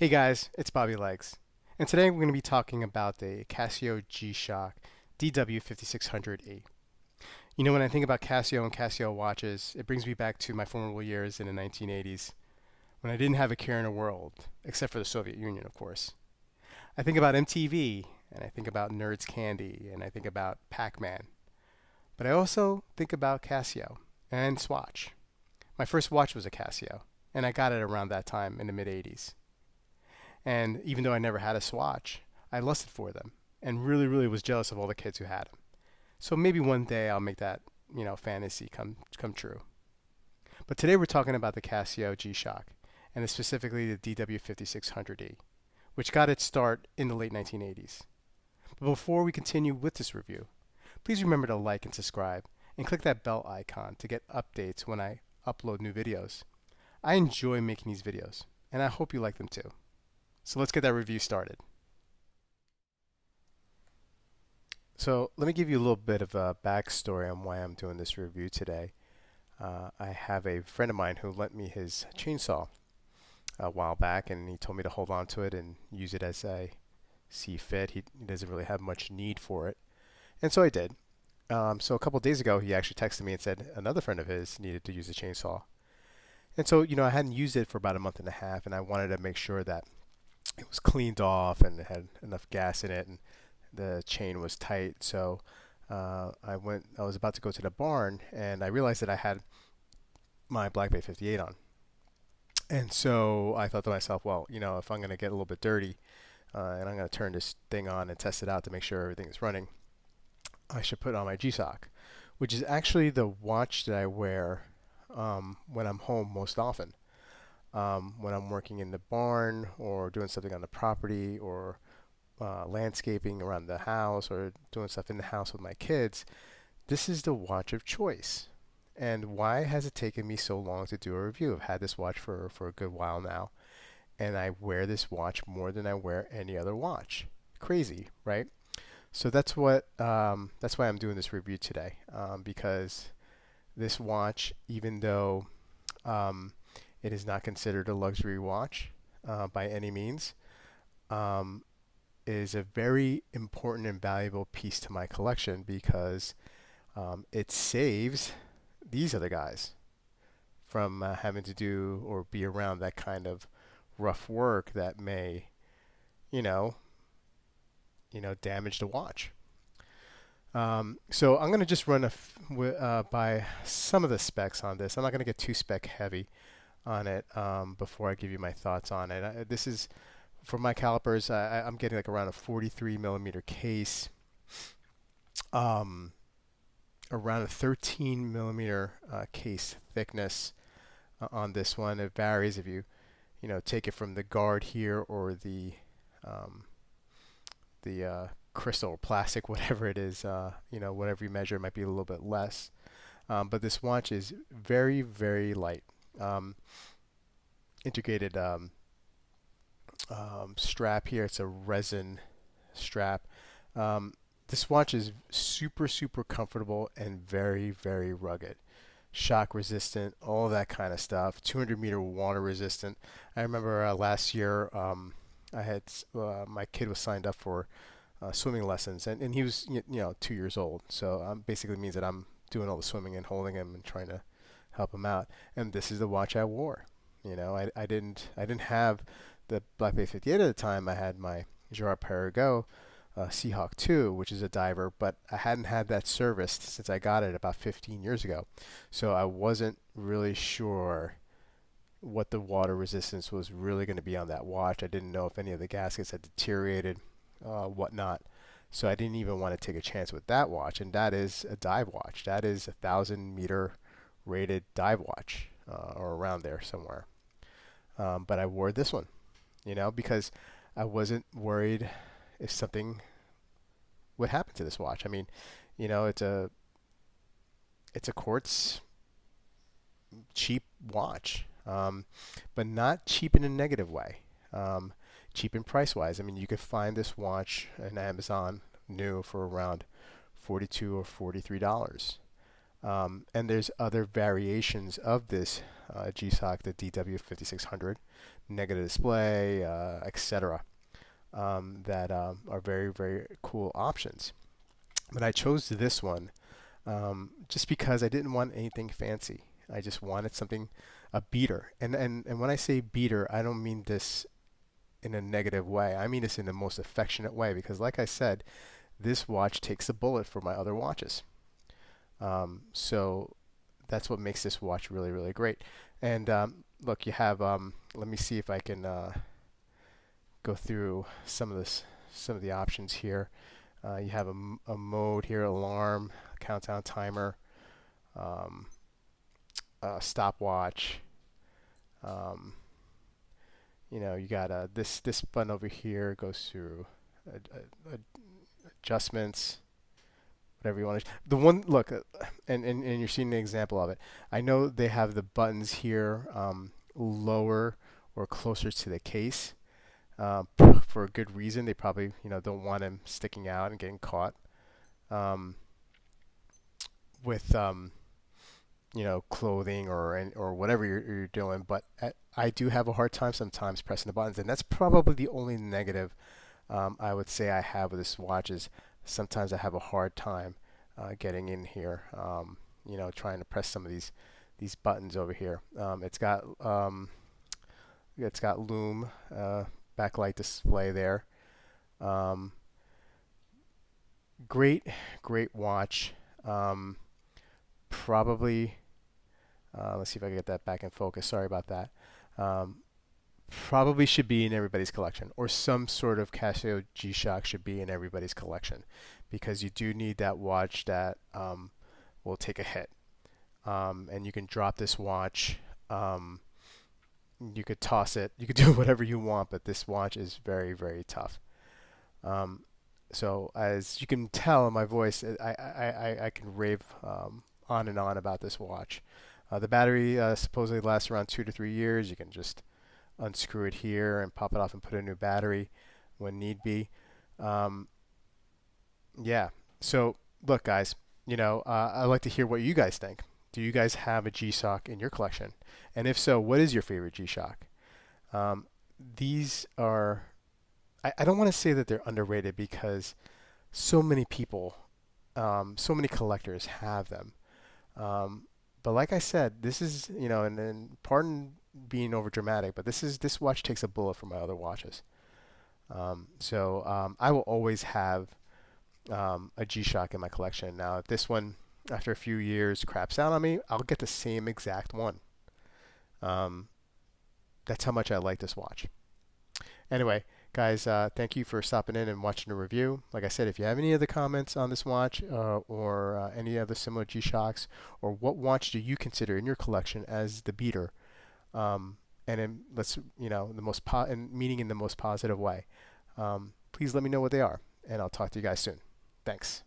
Hey guys, it's Bobby Legs, and today we're going to be talking about the Casio G-SCHOCK DW5600E. You know, when I think about Casio and Casio watches, it brings me back to my formidable years in the 1980s, when I didn't have a care in the world, except for the Soviet Union, of course. I think about MTV, and I think about Nerds Candy, and I think about Pac-Man. But I also think about Casio and Swatch. My first watch was a Casio, and I got it around that time in the mid-80s. And even though I never had a Swatch, I lusted for them and really, really was jealous of all the kids who had them. So maybe one day I'll make that, fantasy come true. But today we're talking about the Casio G-SCHOCK, and specifically the DW5600E, which got its start in the late 1980s. But before we continue with this review, please remember to like and subscribe and click that bell icon to get updates when I upload new videos. I enjoy making these videos, and I hope you like them too. So let's get that review started. So let me give you a little bit of a backstory on why I'm doing this review today. I have a friend of mine who lent me his chainsaw a while back, and he told me to hold on to it and use it as I see fit. He doesn't really have much need for it, and so I did. So a couple of days ago, he actually texted me and said another friend of his needed to use a chainsaw. And so, I hadn't used it for about a month and a half, and I wanted to make sure that it was cleaned off and it had enough gas in it and the chain was tight. So I was about to go to the barn, and I realized that I had my Black Bay 58 on. And so I thought to myself, well, if I'm going to get a little bit dirty and I'm going to turn this thing on and test it out to make sure everything is running, I should put on my G-SCHOCK, which is actually the watch that I wear when I'm home most often. When I'm working in the barn or doing something on the property or landscaping around the house or doing stuff in the house with my kids, this is the watch of choice. And why has it taken me so long to do a review? I've had this watch for a good while now, and I wear this watch more than I wear any other watch. Crazy, right? So that's why I'm doing this review today, because this watch, even though it is not considered a luxury watch by any means, is a very important and valuable piece to my collection because it saves these other guys from having to do or be around that kind of rough work that may, you know, damage the watch. So I'm going to just run by some of the specs on this. I'm not going to get too spec heavy on it before I give you my thoughts on it. This is, for my calipers, I'm getting like around a 43 millimeter case, around a 13 millimeter case thickness on this one. It varies if you take it from the guard here or the crystal or plastic, whatever it is, whatever you measure, it might be a little bit less. But this watch is very, very light. Integrated strap here. It's a resin strap. This watch is super, super comfortable and very, very rugged. Shock resistant, all that kind of stuff. 200-meter water resistant. I remember last year I had my kid was signed up for swimming lessons, and he was 2 years old. So basically means that I'm doing all the swimming and holding him and trying to help him out. And this is the watch I wore. I didn't have the Black Bay 58 at the time. I had my Girard-Perregaux Seahawk 2, which is a diver, but I hadn't had that serviced since I got it about 15 years ago. So I wasn't really sure what the water resistance was really going to be on that watch. I didn't know if any of the gaskets had deteriorated, whatnot. So I didn't even want to take a chance with that watch, and that is a dive watch. That is a 1,000-meter rated dive watch, or around there somewhere. But I wore this one, because I wasn't worried if something would happen to this watch. I mean, it's a quartz cheap watch, but not cheap in a negative way. Cheap in price wise. I mean, you could find this watch on Amazon new for around $42 or $43. And there's other variations of this G-SCHOCK, the DW5600, negative display, etc. That are very, very cool options. But I chose this one just because I didn't want anything fancy. I just wanted something, a beater. And when I say beater, I don't mean this in a negative way. I mean this in the most affectionate way because, like I said, this watch takes a bullet for my other watches. So that's what makes this watch really, really great. And look, you have, let me see if I can go through some of the options here. You have a mode here, alarm, countdown timer, um, stopwatch. You got this button over here goes through adjustments, whatever you want to. The one look, and you're seeing an example of it. I know they have the buttons here lower or closer to the case for a good reason. They probably don't want them sticking out and getting caught um, with clothing or whatever you're doing. But I do have a hard time sometimes pressing the buttons, and that's probably the only negative I would say I have with this watch is sometimes I have a hard time getting in here. Trying to press some of these buttons over here. It's got loom backlight display there. Um, great watch. Probably let's see if I can get that back in focus. Sorry about that. Um, Probably should be in everybody's collection, or some sort of Casio G-SCHOCK should be in everybody's collection, because you do need that watch that will take a hit. And you can drop this watch. You could toss it. You could do whatever you want, but this watch is very, very tough. So as you can tell in my voice, I can rave on and on about this watch. The battery supposedly lasts around 2 to 3 years. You can just unscrew it here and pop it off and put a new battery when need be. Yeah. So look, guys, I'd like to hear what you guys think. Do you guys have a G-SCHOCK in your collection? And if so, what is your favorite G-SCHOCK? These are, I don't want to say that they're underrated because so many people, so many collectors have them. But like I said, this is, and pardon being over dramatic, but this watch takes a bullet for my other watches. So I will always have a G-SCHOCK in my collection. Now, if this one, after a few years, craps out on me, I'll get the same exact one. That's how much I like this watch. Anyway, guys, thank you for stopping in and watching the review. Like I said, if you have any other comments on this watch or any other similar G-SCHOCKs, or what watch do you consider in your collection as the beater, and then let's, the most and meaning in the most positive way, please let me know what they are, and I'll talk to you guys soon. Thanks.